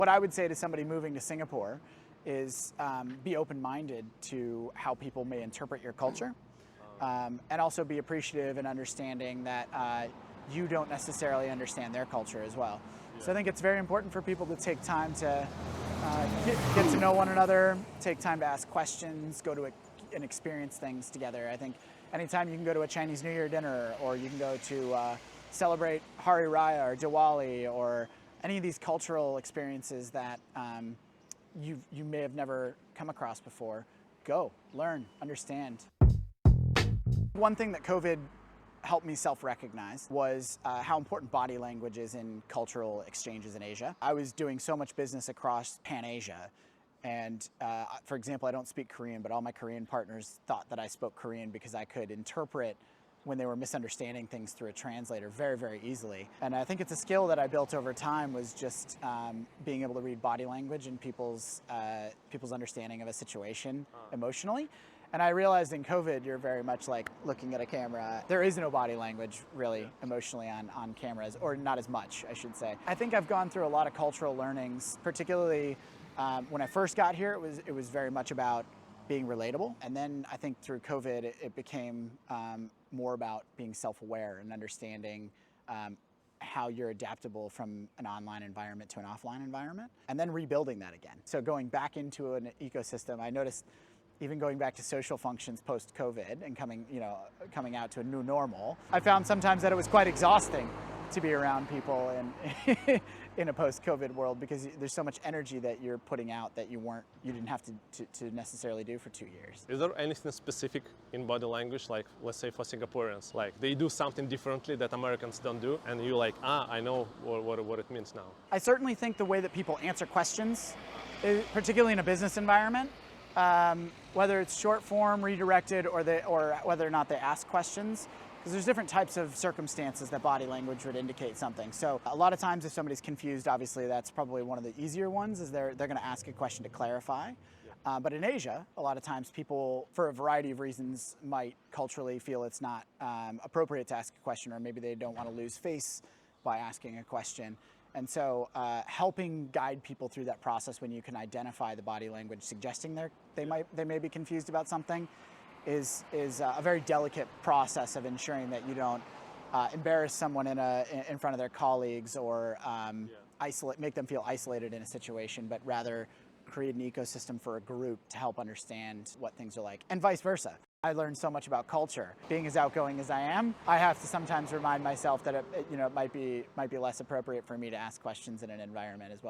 What I would say to somebody moving to Singapore is be open-minded to how people may interpret your culture, and also be appreciative and understanding that you don't necessarily understand their culture as well. Yeah. So I think it's very important for people to take time to get to know one another, take time to ask questions, go to and experience things together. I think anytime you can go to a Chinese New Year dinner, or you can go to celebrate Hari Raya or Diwali, or any of these cultural experiences that you may have never come across before, go, learn, understand. One thing that COVID helped me self-recognize was how important body language is in cultural exchanges in Asia. I was doing so much business across Pan-Asia, and for example, I don't speak Korean, but all my Korean partners thought that I spoke Korean because I could interpret when they were misunderstanding things through a translator very, very easily. And I think it's a skill that I built over time, was just being able to read body language and people's understanding of a situation emotionally. And I realized in COVID, you're very much like looking at a camera. There is no body language really emotionally on cameras, or not as much, I should say. I think I've gone through a lot of cultural learnings, particularly when I first got here, it was very much about being relatable. And then I think through COVID, it became more about being self-aware and understanding how you're adaptable from an online environment to an offline environment, and then rebuilding that again. So going back into an ecosystem, I noticed even going back to social functions post-COVID and coming out to a new normal, I found sometimes that it was quite exhausting to be around people in a post-COVID world, because there's so much energy that you're putting out that you didn't have to necessarily do for 2 years. Is there anything specific in body language, like let's say for Singaporeans, like they do something differently that Americans don't do, and you're like, I know what it means now? I certainly think the way that people answer questions, particularly in a business environment, whether it's short form, redirected, or whether or not they ask questions, because there's different types of circumstances that body language would indicate something. So a lot of times if somebody's confused, obviously that's probably one of the easier ones, is they're going to ask a question to clarify. But in Asia, a lot of times people, for a variety of reasons, might culturally feel it's not appropriate to ask a question, or maybe they don't want to lose face by asking a question. And so helping guide people through that process when you can identify the body language suggesting they may be confused about something is a very delicate process of ensuring that you don't embarrass someone in front of their colleagues, or make them feel isolated in a situation, but rather create an ecosystem for a group to help understand what things are like, and vice versa. I learned so much about culture. Being as outgoing as I am, I have to sometimes remind myself that it might be less appropriate for me to ask questions in an environment as well.